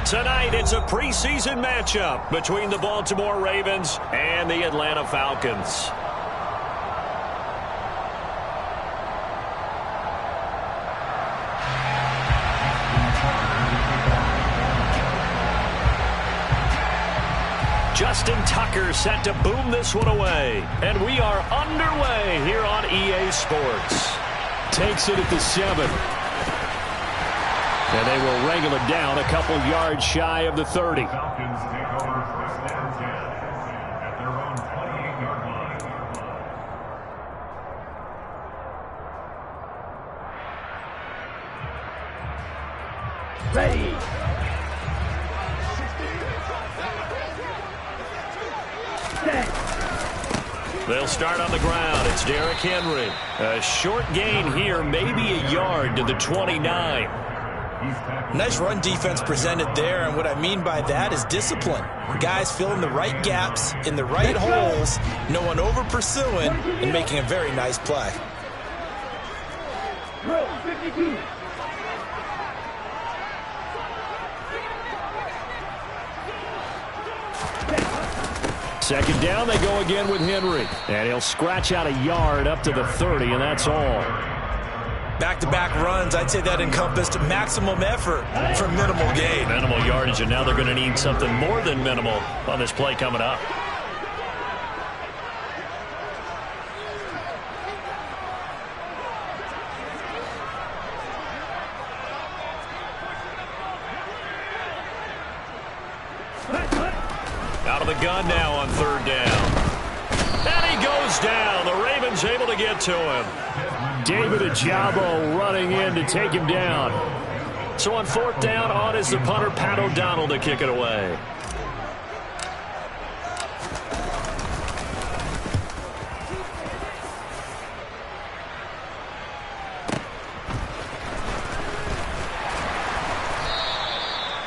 Tonight, it's a preseason matchup between the Baltimore Ravens and the Atlanta Falcons. Justin Tucker set to boom this one away. And we are underway here on EA Sports. Takes it at the 7. And they will wrangle it down a couple yards shy of the 30. Falcons take over first down 10 at their own 28-yard line. Ready. They'll start on the ground. It's Derrick Henry. A short gain here, maybe a yard to the 29. Nice run defense presented there, and what I mean by that is discipline. Guys filling the right gaps in the right holes, no one over pursuing, and making a very nice play. Drill 52. Second down, they go again with Henry. And he'll scratch out a yard up to the 30, and that's all. Back-to-back runs, I'd say that encompassed maximum effort for minimal gain. Minimal yardage, and now they're going to need something more than minimal on this play coming up. Out of the gun now on third down. And he goes down. The Ravens able to get to him. David Ajabo running in to take him down. So on fourth down, on is the punter, Pat O'Donnell, to kick it away.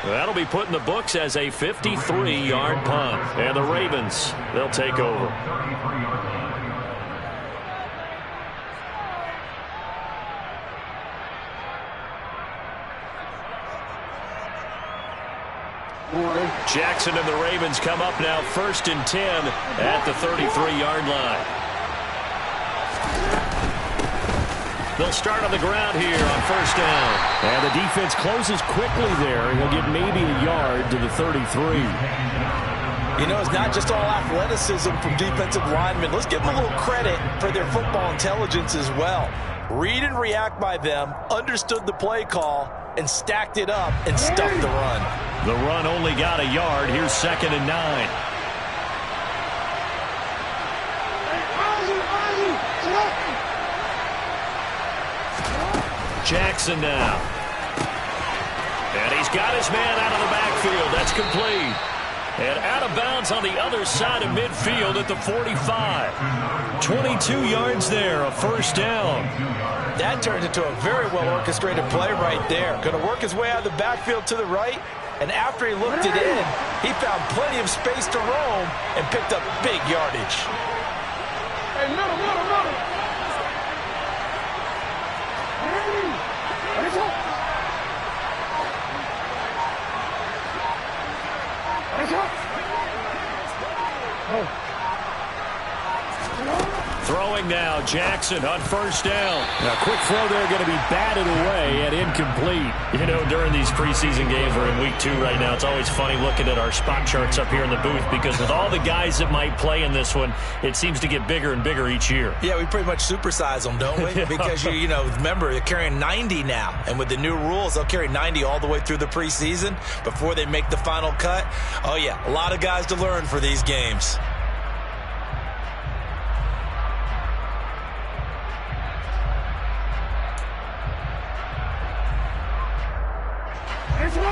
That'll be put in the books as a 53-yard punt. And the Ravens, they'll take over. Jackson and the Ravens come up now 1st and 10 at the 33-yard line. They'll start on the ground here on first down. And the defense closes quickly there. He'll get maybe a yard to the 33. You know, it's not just all athleticism from defensive linemen. Let's give them a little credit for their football intelligence as well. Read and react by them, understood the play call, and stacked it up and stuffed the run. The run only got a yard. Here's 2nd and 9. Jackson now. And he's got his man out of the backfield. That's complete. And out of bounds on the other side of midfield at the 45. 22 yards there, a first down. That turned into a very well-orchestrated play right there. Going to work his way out of the backfield to the right. And after he looked it in, he found plenty of space to roam and picked up big yardage. Hey, middle. Throwing now, Jackson on first down. A quick throw there going to be batted away and incomplete. You know, during these preseason games, we're in week 2 right now. It's always funny looking at our spot charts up here in the booth because with all the guys that might play in this one, it seems to get bigger and bigger each year. Yeah, we pretty much supersize them, don't we? Because, you know, remember, they're carrying 90 now. And with the new rules, they'll carry 90 all the way through the preseason before they make the final cut. Oh, yeah, a lot of guys to learn for these games.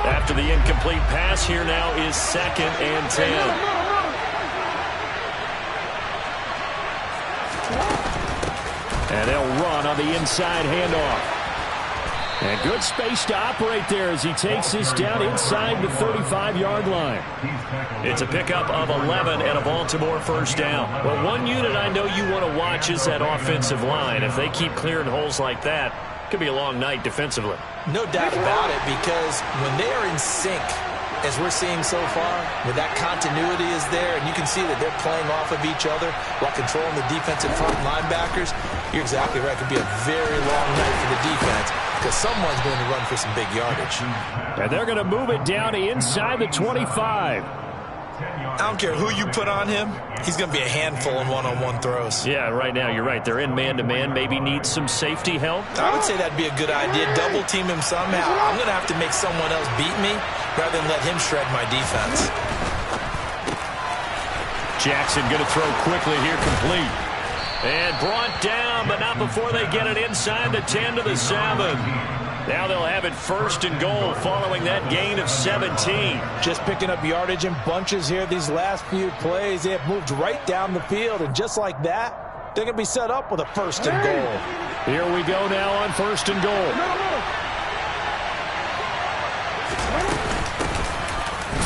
After the incomplete pass, here now is 2nd and 10. And they'll run on the inside handoff. And good space to operate there as he takes this down inside the 35-yard line. It's a pickup of 11 and a Baltimore first down. Well, one unit I know you want to watch is that offensive line. If they keep clearing holes like that, could be a long night defensively. No doubt about it, because when they are in sync, as we're seeing so far, with that continuity is there, and you can see that they're playing off of each other while controlling the defensive front linebackers, you're exactly right. It could be a very long night for the defense because someone's going to run for some big yardage. And they're going to move it down inside the 25. I don't care who you put on him. He's going to be a handful in one-on-one throws. Yeah, right now, you're right. They're in man-to-man. Maybe need some safety help. I would say that'd be a good idea. Double team him somehow. I'm going to have to make someone else beat me rather than let him shred my defense. Jackson going to throw quickly here, complete. And brought down, but not before they get it inside the 10 to the 7. Now they'll have it first and goal following that gain of 17. Just picking up yardage in bunches here these last few plays. They have moved right down the field, and just like that, they're going to be set up with a first and goal. Here we go now on first and goal.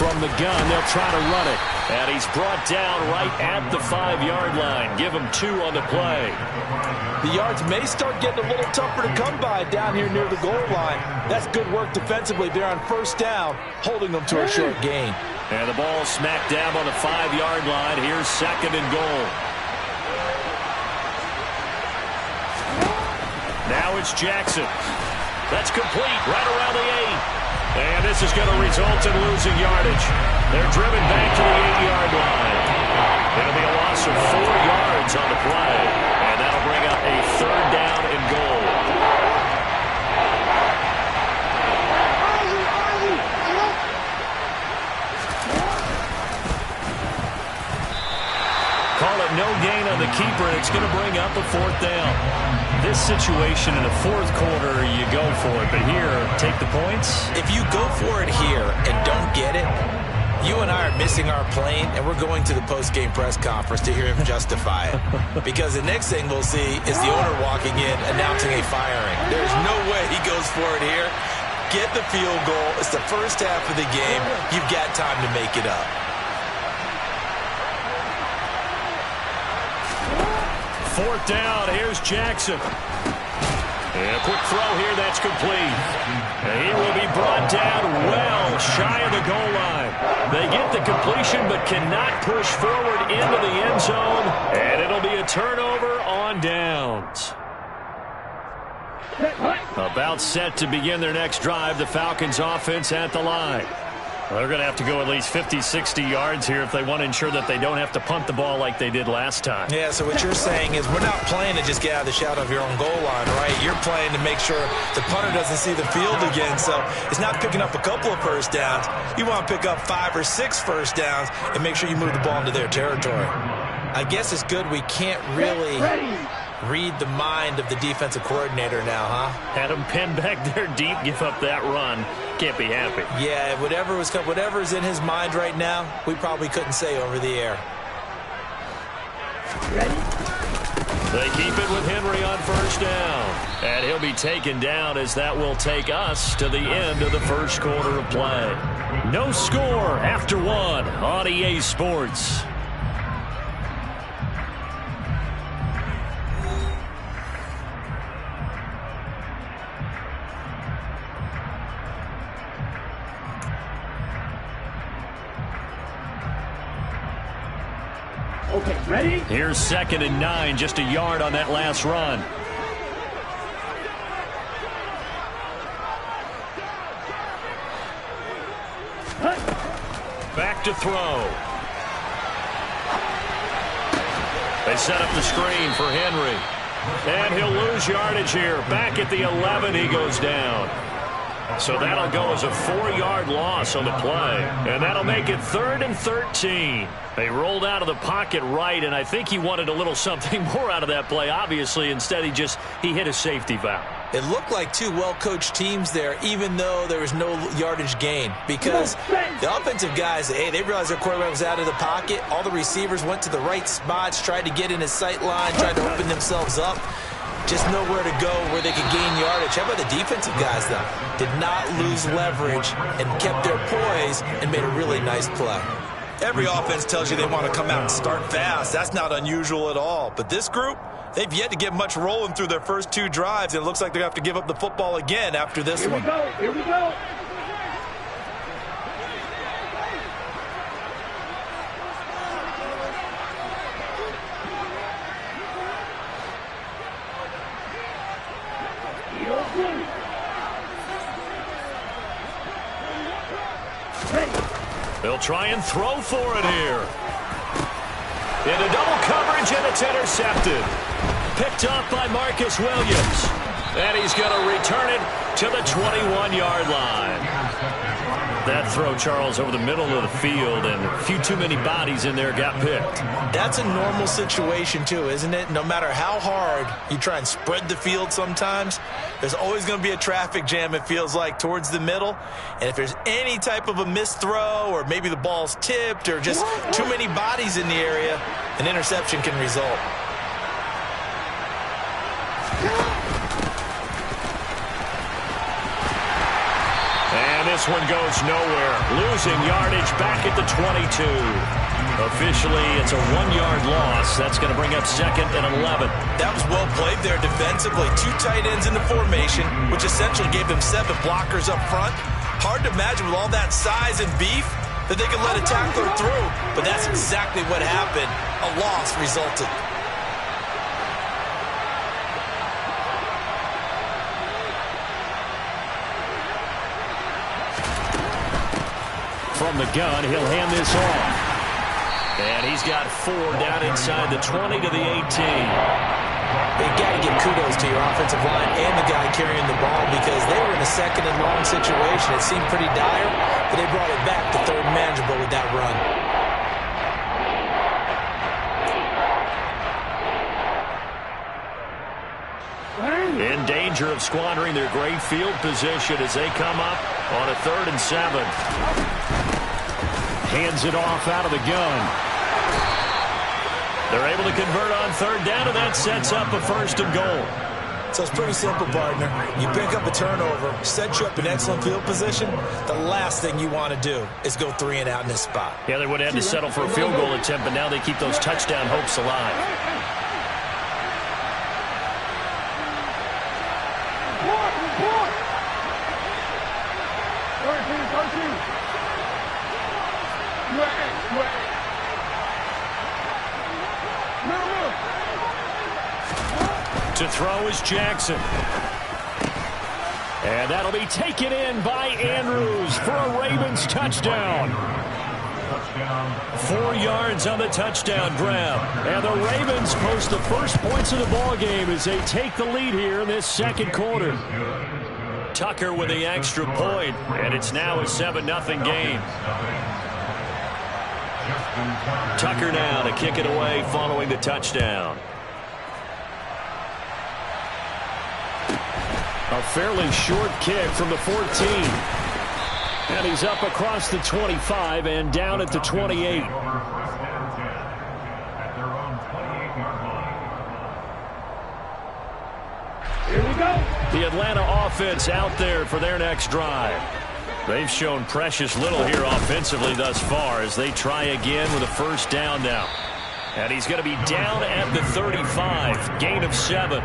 From the gun, they'll try to run it. And he's brought down right at the 5-yard line. Give him 2 on the play. The yards may start getting a little tougher to come by down here near the goal line. That's good work defensively. They're on first down, holding them to a short gain. And the ball smack dab on the 5-yard line. Here's second and goal. Now it's Jackson. That's complete right around the 8. And this is going to result in losing yardage. They're driven back to the 8-yard line. It'll be a loss of 4 yards on the play. And that'll bring up a third down and goal. Call it no gain on the keeper. It's going to bring up a 4th down. This situation in the 4th quarter, you go for it. But here, take the points. If you go for it here and don't get it, you and I are missing our plane, and we're going to the post-game press conference to hear him justify it. Because the next thing we'll see is the owner walking in announcing a firing. There's no way he goes for it here. Get the field goal. It's the first half of the game. You've got time to make it up. 4th down. Here's Jackson. And a quick throw here. That's complete. And he will be brought down well shy of the goal line. They get the completion but cannot push forward into the end zone. And it'll be a turnover on downs. About set to begin their next drive. The Falcons offense at the line. Well, they're going to have to go at least 50, 60 yards here if they want to ensure that they don't have to punt the ball like they did last time. Yeah, so what you're saying is we're not playing to just get out of the shadow of your own goal line, right? You're playing to make sure the punter doesn't see the field again. So it's not picking up a couple of first downs. You want to pick up 5 or 6 first downs and make sure you move the ball into their territory. I guess it's good we can't really read the mind of the defensive coordinator now, huh? Had him pinned back there deep, give up that run. Can't be happy. Yeah, whatever's in his mind right now, we probably couldn't say over the air. They keep it with Henry on first down. And he'll be taken down as that will take us to the end of the first quarter of play. No score after 1 on EA Sports. Okay, ready? Here's 2nd and 9, just a yard on that last run. Back to throw. They set up the screen for Henry. And he'll lose yardage here. Back at the 11, he goes down. So that'll go as a 4-yard loss on the play. And that'll make it 3rd and 13. They rolled out of the pocket right, and I think he wanted a little something more out of that play. Obviously, instead he hit a safety valve. It looked like 2 well-coached teams there, even though there was no yardage gain. Because the offensive guys, they realized their quarterback was out of the pocket. All the receivers went to the right spots, tried to get in his sight line, tried to open themselves up. Just nowhere to go where they could gain yardage. How about the defensive guys, though? Did not lose leverage and kept their poise and made a really nice play. Every offense tells you they want to come out and start fast. That's not unusual at all. But this group, they've yet to get much rolling through their first 2 drives. And it looks like they're going to have to give up the football again after this one. Here we go. Here we go. They'll try and throw for it here. Into double coverage, and it's intercepted. Picked up by Marcus Williams. And he's going to return it to the 21-yard line. That throw, Charles, over the middle of the field, and a few too many bodies in there got picked. That's a normal situation, too, isn't it? No matter how hard you try and spread the field sometimes, there's always going to be a traffic jam, it feels like, towards the middle. And if there's any type of a missed throw, or maybe the ball's tipped, or just too many bodies in the area, an interception can result. And this one goes nowhere. Losing yardage back at the 22. Officially, it's a 1-yard loss. That's going to bring up 2nd and 11. That was well played there defensively. 2 tight ends in the formation, which essentially gave them 7 blockers up front. Hard to imagine with all that size and beef that they could let a tackler through. But that's exactly what happened. A loss resulted. From the gun, he'll hand this off. And he's got 4 down inside the 20 to the 18. You got to give kudos to your offensive line and the guy carrying the ball, because they were in a 2nd and long situation. It seemed pretty dire, but they brought it back to 3rd and manageable with that run. In danger of squandering their great field position as they come up on a 3rd and 7. Hands it off out of the gun. They're able to convert on 3rd down, and that sets up a 1st and goal. So it's pretty simple, partner. You pick up a turnover, set you up in excellent field position. The last thing you want to do is go 3 and out in this spot. Yeah, they would have had to settle for a field goal attempt, but now they keep those touchdown hopes alive. To throw is Jackson. And that'll be taken in by Andrews for a Ravens touchdown. 4 yards on the touchdown grab. And the Ravens post the first points of the ball game as they take the lead here in this 2nd quarter. Tucker with the extra point, and it's now a 7-0 game. Tucker now to kick it away following the touchdown. A fairly short kick from the 14. And he's up across the 25 and down at the 28. Here we go. The Atlanta offense out there for their next drive. They've shown precious little here offensively thus far as they try again with a 1st down now. And he's going to be down at the 35, gain of 7.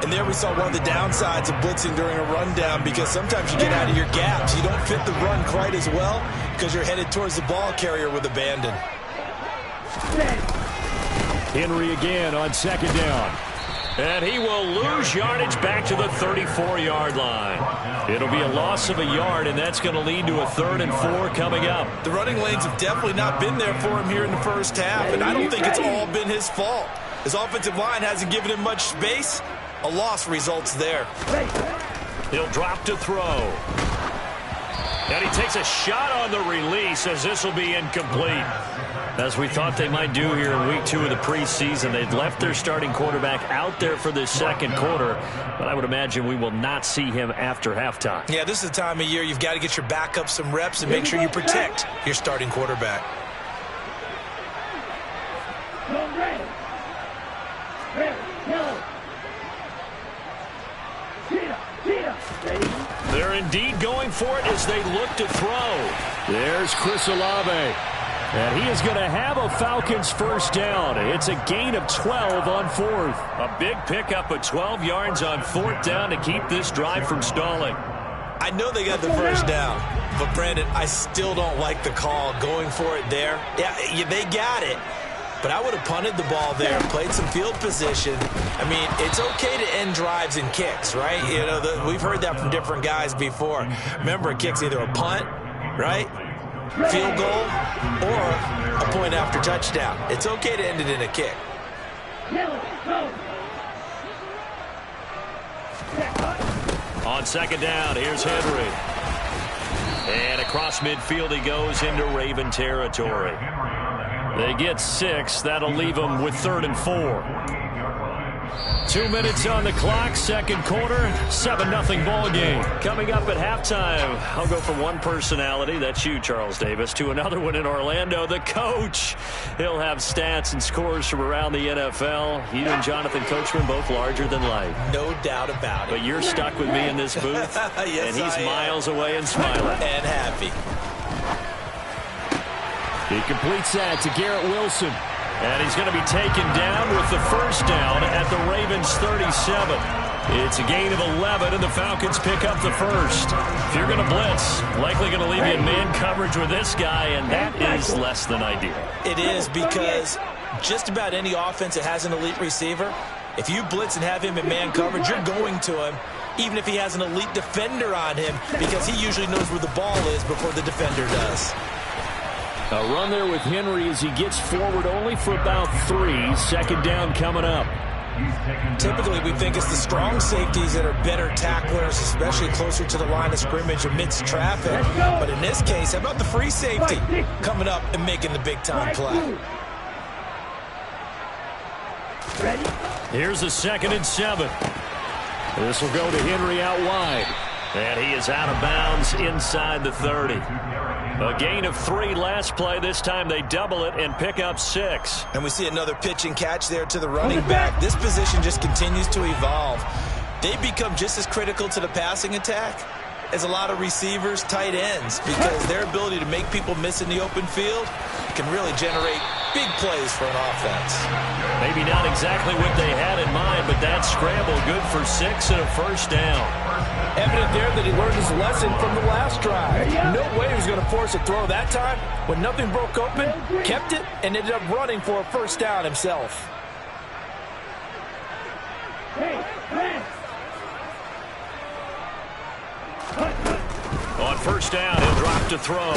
And there we saw one of the downsides of blitzing during a rundown, because sometimes you get out of your gaps. You don't fit the run quite as well because you're headed towards the ball carrier with abandon. Henry again on 2nd down. And he will lose yardage back to the 34-yard line. It'll be a loss of a yard, and that's going to lead to a 3rd and 4 coming up. The running lanes have definitely not been there for him here in the 1st half, and I don't think it's all been his fault. His offensive line hasn't given him much space. A loss results there. He'll drop to throw. And he takes a shot on the release as this will be incomplete. As we thought they might do here in week 2 of the preseason, they've left their starting quarterback out there for this 2nd quarter, but I would imagine we will not see him after halftime. Yeah, this is the time of year you've got to get your backup some reps and make sure you protect your starting quarterback. They're indeed going for it as they look to throw. There's Chris Olave. And he is going to have a Falcons 1st down. It's a gain of 12 on 4th. A big pickup of 12 yards on 4th down to keep this drive from stalling. I know they got the 1st down, but Brandon, I still don't like the call going for it there. Yeah, they got it. But I would have punted the ball there, played some field position. I mean, it's okay to end drives and kicks, right? You know, we've heard that from different guys before. Remember, a kick's either a punt, right, field goal, or a point after touchdown. It's okay to end it in a kick. On second down, here's Henry. And across midfield he goes into Raven territory. They get 6. That'll leave them with 3rd and 4. 2 minutes on the clock, second quarter, 7-0 ball game. Coming up at halftime, I'll go from one personality, that's you, Charles Davis, to another one in Orlando, the coach. He'll have stats and scores from around the NFL. You and Jonathan Coachman both larger than life. No doubt about it. But you're stuck with me in this booth, yes, and he's miles away and smiling. And happy. He completes that to Garrett Wilson. And he's going to be taken down with the first down at the Ravens 37. It's a gain of 11, and the Falcons pick up the first. If you're going to blitz, likely going to leave you in man coverage with this guy, and that is less than ideal. It is, because just about any offense that has an elite receiver, if you blitz and have him in man coverage, you're going to him, even if he has an elite defender on him, because he usually knows where the ball is before the defender does. A run there with Henry as he gets forward only for about 3. Second down coming up. Typically, we think it's the strong safeties that are better tacklers, especially closer to the line of scrimmage amidst traffic. But in this case, how about the free safety coming up and making the big-time play? Here's a 2nd and 7. This will go to Henry out wide. And he is out of bounds inside the 30. A gain of 3 last play. This time they double it and pick up 6. And we see another pitch and catch there to the running back. This position just continues to evolve. They become just as critical to the passing attack as a lot of receivers, tight ends, because their ability to make people miss in the open field can really generate big plays for an offense. Maybe not exactly what they had in mind, but that scramble good for 6 and a first down. Evident there that he learned his lesson from the last drive. No way he was going to force a throw that time. When nothing broke open, kept it, and ended up running for a first down himself. On first down, he'll drop to throw.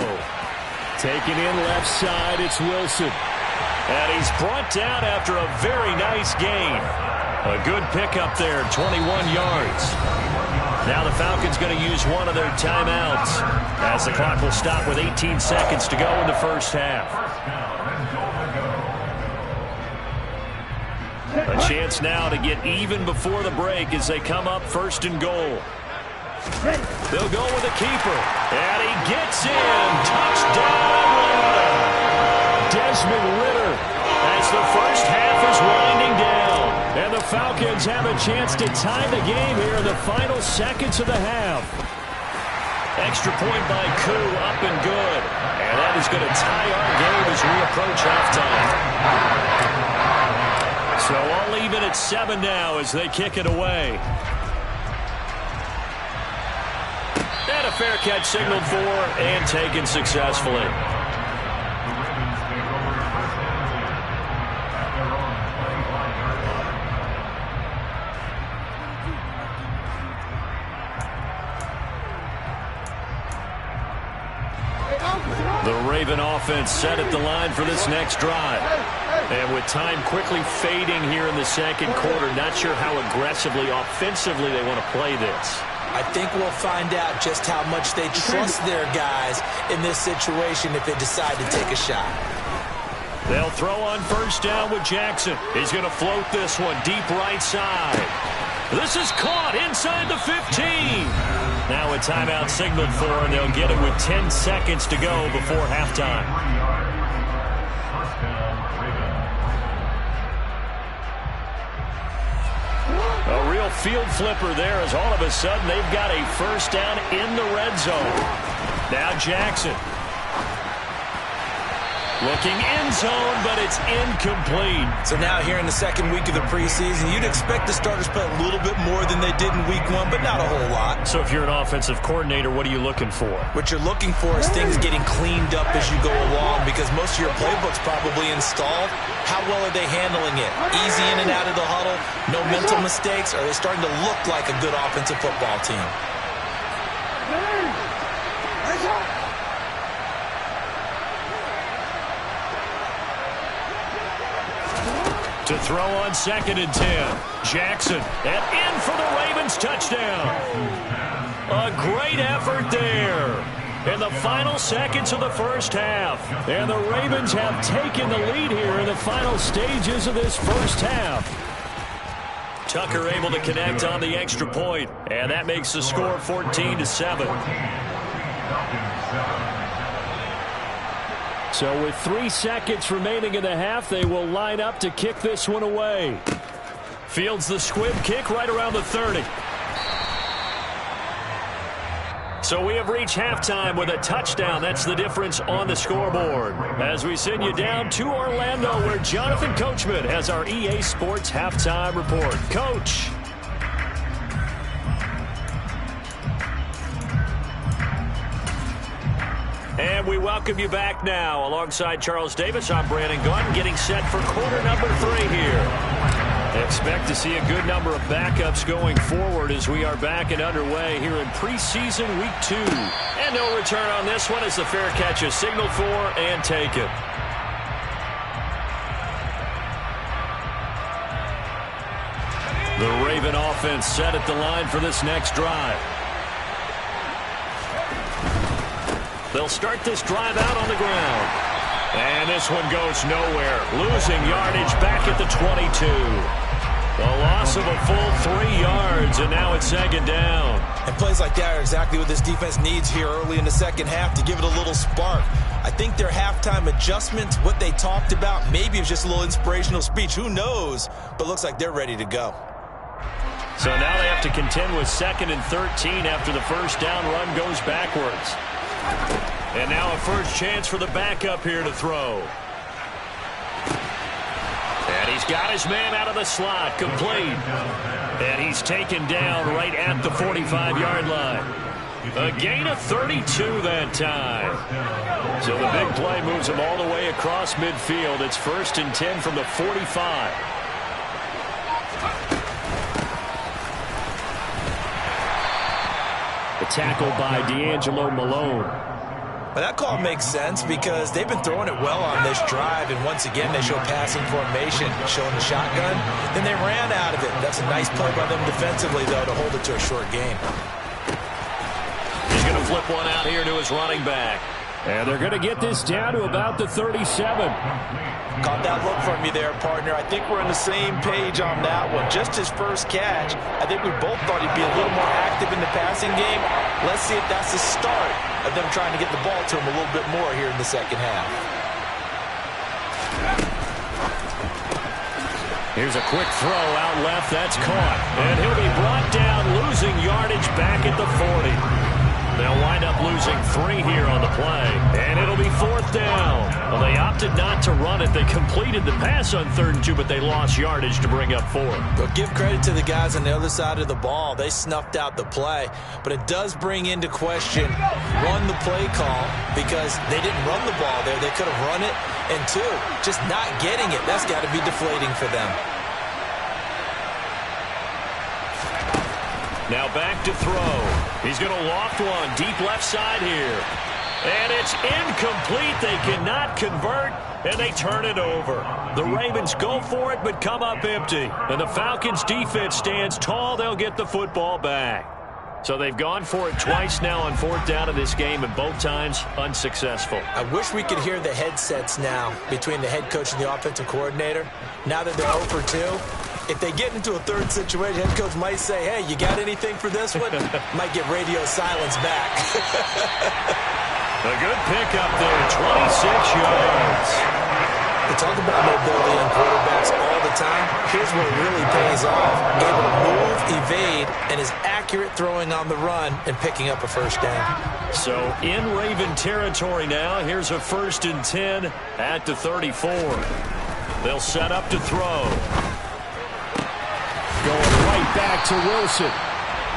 Taken in left side, it's Wilson. And he's brought down after a very nice gain. A good pickup there, 21 yards. Now the Falcons going to use one of their timeouts as the clock will stop with 18 seconds to go in the first half. A chance now to get even before the break as they come up 1st and goal. They'll go with a keeper. And he gets in. Touchdown, Atlanta. Desmond Ridder as the first half is winding down. And the Falcons have a chance to tie the game here in the final seconds of the half. Extra point by Koo, up and good. And that is going to tie our game as we approach halftime. So all even at 7 now as they kick it away. And a fair catch signaled for and taken successfully. The Raven offense set at the line for this next drive. And with time quickly fading here in the second quarter, not sure how aggressively, offensively they want to play this. I think we'll find out just how much they trust their guys in this situation if they decide to take a shot. They'll throw on first down with Jackson. He's going to float this one deep right side. This is caught inside the 15. Now a timeout signaled for, and they'll get it with 10 seconds to go before halftime. A real field flipper there as all of a sudden they've got a first down in the red zone. Now Jackson. Looking end zone, but it's incomplete. So now here in the second week of the preseason, you'd expect the starters to play a little bit more than they did in week 1, but not a whole lot. So if you're an offensive coordinator, what are you looking for? What you're looking for is things getting cleaned up as you go along, because most of your playbook's probably installed. How well are they handling it? Easy in and out of the huddle, no mental mistakes? Are they starting to look like a good offensive football team? To throw on 2nd and 10. Jackson, and in for the Ravens touchdown. A great effort there in the final seconds of the first half. And the Ravens have taken the lead here in the final stages of this first half. Tucker able to connect on the extra point, and that makes the score 14-7. So with 3 seconds remaining in the half, they will line up to kick this one away. Fields the squib kick right around the 30. So we have reached halftime with a touchdown. That's the difference on the scoreboard. As we send you down to Orlando, where Jonathan Coachman has our EA Sports halftime report. Coach. And we welcome you back now. Alongside Charles Davis, I'm Brandon Gaunt, getting set for quarter number 3 here. Expect to see a good number of backups going forward as we are back and underway here in preseason week 2. And no return on this one as the fair catch is signaled for and taken. The Raven offense set at the line for this next drive. They'll start this drive out on the ground. And this one goes nowhere. Losing yardage back at the 22. A loss of a full 3 yards, and now it's 2nd down. And plays like that are exactly what this defense needs here early in the second half to give it a little spark. I think their halftime adjustments, what they talked about, maybe it's just a little inspirational speech. Who knows? But looks like they're ready to go. So now they have to contend with 2nd and 13 after the first down run goes backwards. And now a first chance for the backup here to throw. And he's got his man out of the slot, complete. And he's taken down right at the 45-yard line. A gain of 32 that time. So the big play moves him all the way across midfield. It's 1st and 10 from the 45. The tackle by D'Angelo Malone. Well, that call makes sense because they've been throwing it well on this drive, and once again they show passing formation, showing the shotgun. Then they ran out of it. That's a nice play by them defensively, though, to hold it to a short game. He's going to flip one out here to his running back. And they're going to get this down to about the 37. Caught that look from you there, partner. I think we're on the same page on that one. Just his first catch. I think we both thought he'd be a little more active in the passing game. Let's see if that's the start of them trying to get the ball to him a little bit more here in the second half. Here's a quick throw out left. That's caught. And he'll be brought down, losing yardage back at the 40. They'll wind up losing 3 here on the play. And it'll be 4th down. Well, they opted not to run it. They completed the pass on 3rd and 2, but they lost yardage to bring up 4. But give credit to the guys on the other side of the ball. They snuffed out the play. But it does bring into question, 1, the play call, because they didn't run the ball there. They could have run it. And 2, just not getting it. That's got to be deflating for them. Now back to throw. He's going to loft one deep left side here. And it's incomplete. They cannot convert, and they turn it over. The Ravens go for it, but come up empty. And the Falcons' defense stands tall. They'll get the football back. So they've gone for it twice now on 4th down in this game, and both times unsuccessful. I wish we could hear the headsets now between the head coach and the offensive coordinator. Now that they're 0 for 2. If they get into a 3rd situation, head coach might say, hey, you got anything for this one? Might get radio silence back. A good pickup there, 26 yards. We talk about mobility on quarterbacks all the time. Here's where it really pays off. Able to move, evade, and is accurate throwing on the run and picking up a first down. So in Raven territory now, here's a 1st and 10 at the 34. They'll set up to throw. Going right back to Wilson.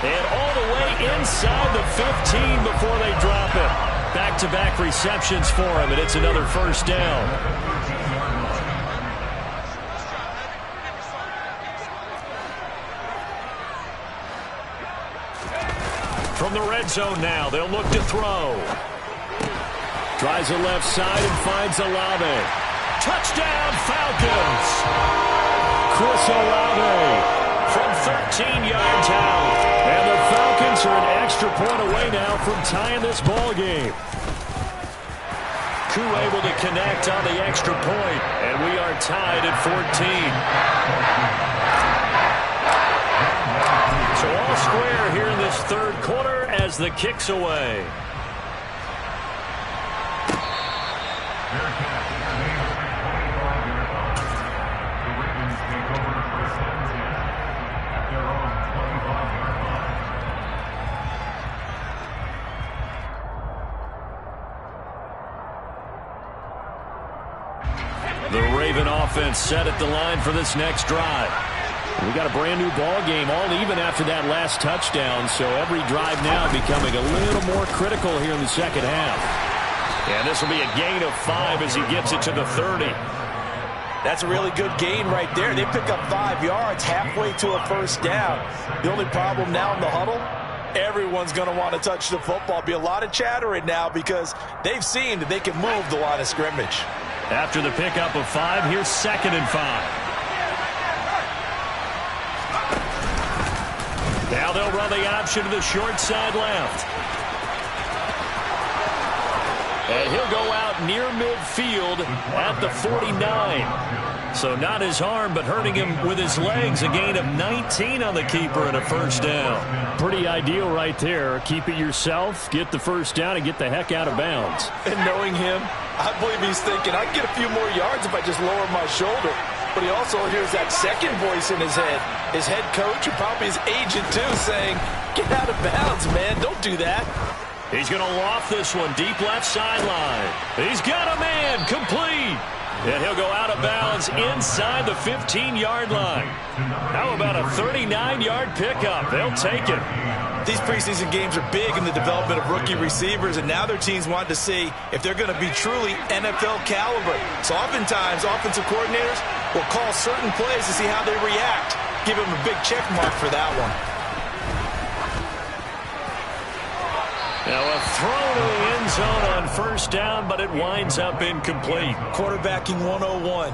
And all the way inside the 15 before they drop it. Back-to-back receptions for him, and it's another 1st down. From the red zone now, they'll look to throw. Tries the left side and finds Olave. Touchdown, Falcons! Chris Olave from 13 yards out. And the Falcons are an extra point away now from tying this ball game. Koo able to connect on the extra point, and we are tied at 14. So all square here in this third quarter as the kick's away. The Raven offense set at the line for this next drive. We got a brand new ball game, all even after that last touchdown, so every drive now becoming a little more critical here in the second half. And this will be a gain of 5 as he gets it to the 30. That's a really good gain right there. They pick up 5 yards halfway to a first down. The only problem now in the huddle, everyone's going to want to touch the football. Be a lot of chattering now because they've seen that they can move the line of scrimmage. After the pickup of 5, here's 2nd and 5. Now they'll run the option to the short side left. And he'll go out near midfield at the 49. So not his arm, but hurting him with his legs. A gain of 19 on the keeper and a first down. Pretty ideal right there. Keep it yourself, get the first down, and get the heck out of bounds. And knowing him, I believe he's thinking, I can get a few more yards if I just lower my shoulder. But he also hears that second voice in his head. His head coach and probably his agent, too, saying, get out of bounds, man. Don't do that. He's going to loft this one deep left sideline. He's got a man complete. And he'll go out of bounds inside the 15-yard line. How about a 39-yard pickup? They'll take it. These preseason games are big in the development of rookie receivers, and now their teams want to see if they're going to be truly NFL caliber. So oftentimes, offensive coordinators will call certain plays to see how they react. Give them a big check mark for that one. Now a throw to the end zone on first down, but it winds up incomplete. Quarterbacking 101.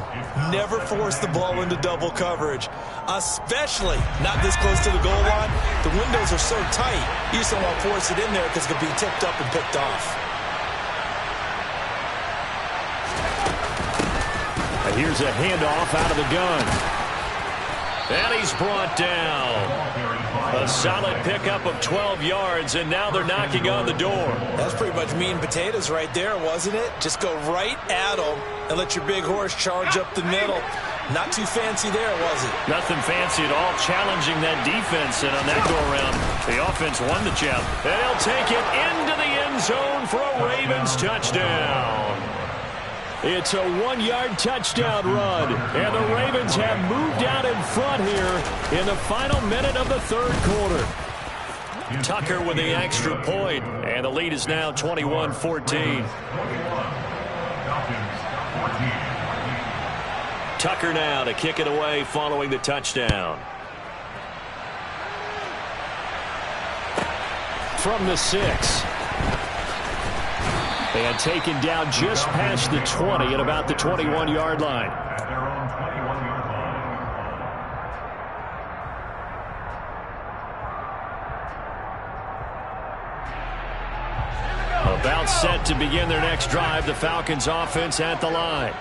Never force the ball into double coverage, especially not this close to the goal line. The windows are so tight, you just don't want to force it in there because it could be tipped up and picked off. And here's a handoff out of the gun. And he's brought down. A solid pickup of 12 yards, and now they're knocking on the door. That's pretty much meat and potatoes right there, wasn't it? Just go right at them and let your big horse charge up the middle. Not too fancy there, was it? Nothing fancy at all, challenging that defense, and on that go-around, the offense won the challenge. They'll take it into the end zone for a Ravens touchdown. It's a 1-yard touchdown run, and the Ravens have moved out in front here in the final minute of the third quarter. Tucker with the extra point, and the lead is now 21-14. Tucker now to kick it away following the touchdown. From the 6. And taken down just past the 20 at about the 21-yard line. About set to begin their next drive, the Falcons offense at the line.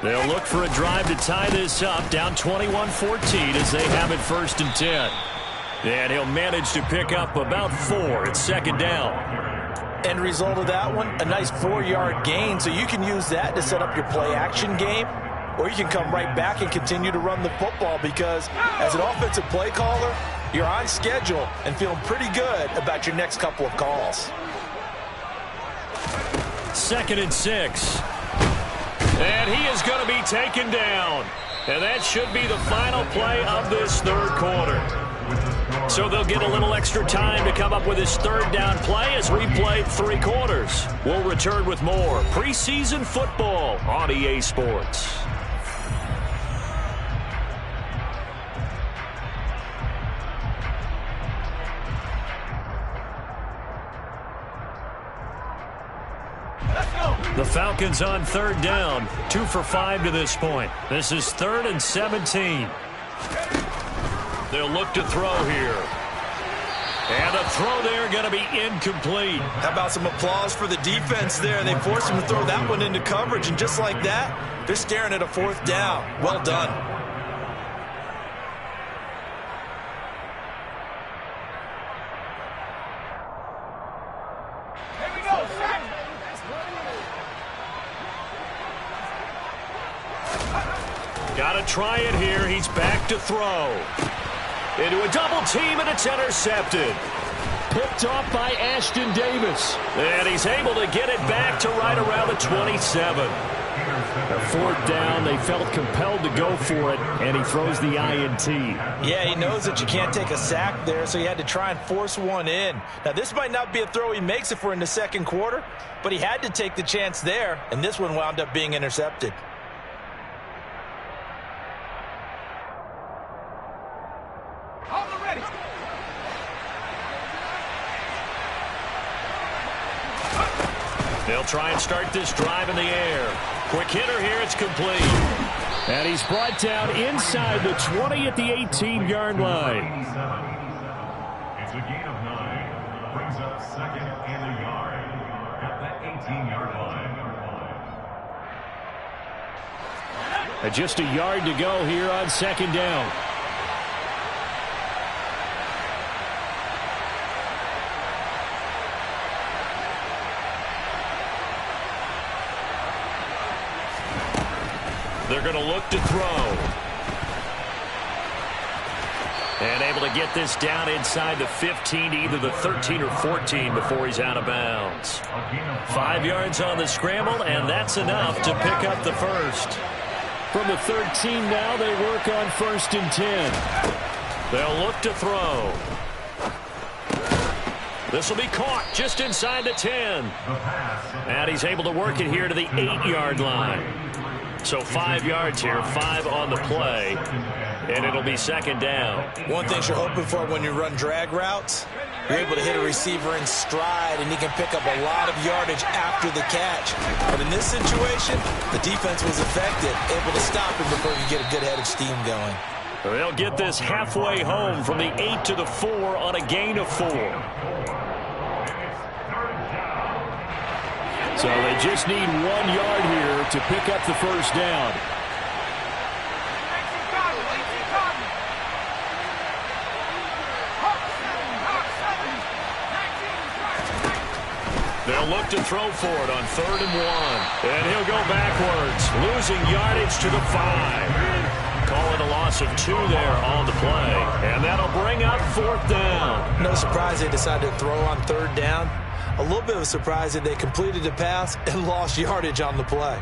They'll look for a drive to tie this up, down 21-14 as they have it 1st and 10. And he'll manage to pick up about 4 at second down. End result of that one, a nice 4-yard gain, so you can use that to set up your play-action game, or you can come right back and continue to run the football because as an offensive play caller, you're on schedule and feeling pretty good about your next couple of calls. 2nd and 6. And he is going to be taken down. And that should be the final play of this third quarter. So they'll get a little extra time to come up with his third down play as we play 3 quarters. We'll return with more preseason football on EA Sports. Let's go. The Falcons on third down, 2 for 5 to this point. This is 3rd and 17. They'll look to throw here. And a throw there going to be incomplete. How about some applause for the defense there? They forced him to throw that one into coverage, and just like that, they're staring at a 4th down. Well done. Here we go, sack. Got to try it here. He's back to throw. Into a double team, and it's intercepted. Picked off by Ashton Davis. And he's able to get it back to right around the 27. A 4th down, they felt compelled to go for it, and he throws the INT. Yeah, he knows that you can't take a sack there, so he had to try and force one in. Now, this might not be a throw he makes if we're in the 2nd quarter, but he had to take the chance there, and this one wound up being intercepted. They'll try and start this drive in the air. Quick hitter here, it's complete. And he's brought down inside the 20 at the 18-yard line. It's a gain of 9. Brings up 2nd and a yard at the 18-yard line. Just a yard to go here on 2nd down. They're going to look to throw. And able to get this down inside the 15 to either the 13 or 14 before he's out of bounds. 5 yards on the scramble, and that's enough to pick up the first. From the 13 now, they work on 1st and 10. They'll look to throw. This will be caught just inside the 10. And he's able to work it here to the 8-yard line. So 5 yards here, 5 on the play, and it'll be 2nd down. One thing you're hoping for when you run drag routes, you're able to hit a receiver in stride, and he can pick up a lot of yardage after the catch. But in this situation, the defense was effective, able to stop him before he could get a good head of steam going. They'll get this halfway home from the 8 to the 4 on a gain of 4. So they just need 1 yard here to pick up the first down. They'll look to throw for it on 3rd and 1. And he'll go backwards, losing yardage to the 5. Call it a loss of 2 there on the play. And that'll bring up 4th down. No surprise they decided to throw on 3rd down. A little bit of a surprise that they completed the pass and lost yardage on the play.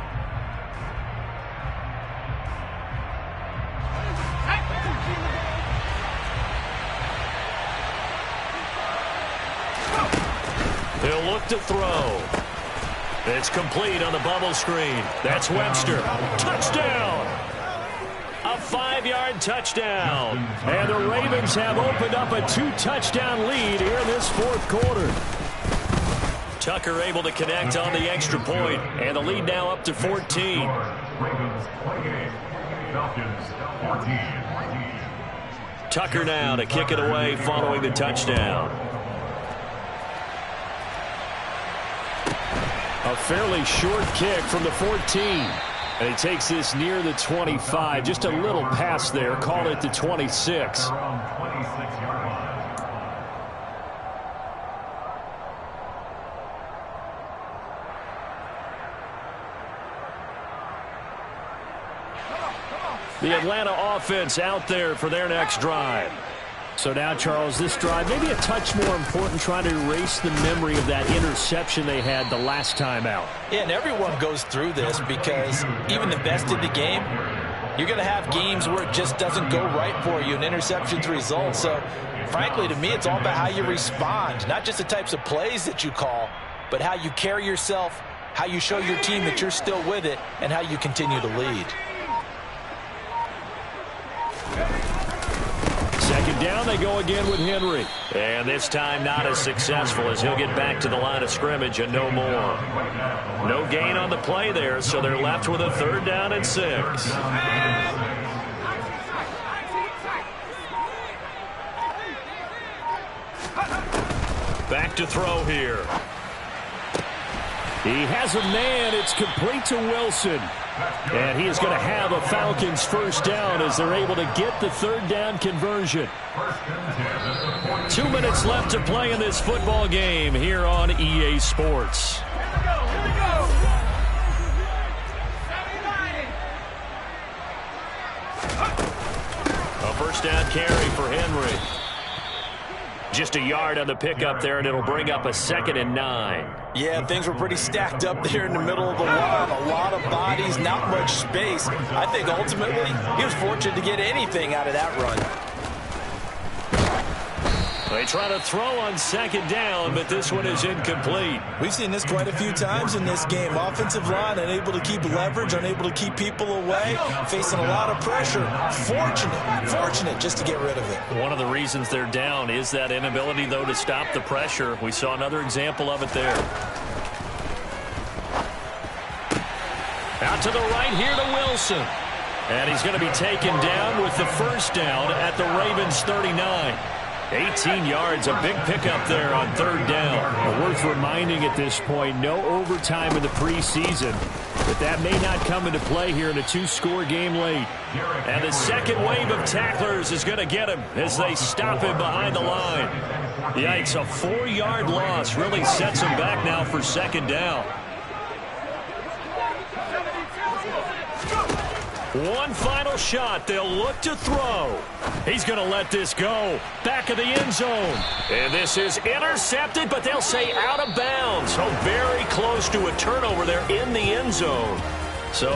They'll look to throw. It's complete on the bubble screen. That's Webster. Touchdown! A 5-yard touchdown. And the Ravens have opened up a 2-touchdown lead here in this 4th quarter. Tucker able to connect on the extra point, and the lead now up to 14. Ravens 28, Falcons 14. Tucker now to kick it away following the touchdown. A fairly short kick from the 14. And he takes this near the 25. Just a little pass there. Call it the 26. Around 26-yard line. The Atlanta offense out there for their next drive. So now, Charles, this drive maybe a touch more important, trying to erase the memory of that interception they had the last time out. Yeah, and everyone goes through this because even the best in the game, you're going to have games where it just doesn't go right for you, and interceptions result. So, frankly, to me, it's all about how you respond, not just the types of plays that you call, but how you carry yourself, how you show your team that you're still with it, and how you continue to lead. Second down, they go again with Henry. And this time not as successful as he'll get back to the line of scrimmage and no more. No gain on the play there, so they're left with a 3rd down and 6. Back to throw here. He has a man. It's complete to Wilson. And he is going to have a Falcons 1st down as they're able to get the 3rd down conversion. 2 minutes left to play in this football game here on EA Sports. A 1st down carry for Henry. Just a yard on the pickup there, and it'll bring up a 2nd and 9. Yeah, things were pretty stacked up there in the middle of the line. A lot of bodies, not much space. I think ultimately he was fortunate to get anything out of that run. They try to throw on 2nd down, but this one is incomplete. We've seen this quite a few times in this game. Offensive line unable to keep leverage, unable to keep people away, facing a lot of pressure. Fortunate just to get rid of it. One of the reasons they're down is that inability, though, to stop the pressure. We saw another example of it there. Out to the right here to Wilson. And he's going to be taken down with the 1st down at the Ravens 39. 18 yards, a big pickup there on 3rd down. Worth reminding at this point, no overtime in the preseason, but that may not come into play here in a 2-score game late. And the second wave of tacklers is going to get him as they stop him behind the line. Yikes, a 4-yard loss really sets him back now for 2nd down. One final shot. They'll look to throw. He's going to let this go. Back of the end zone. And this is intercepted, but they'll say out of bounds. So very close to a turnover there in the end zone. So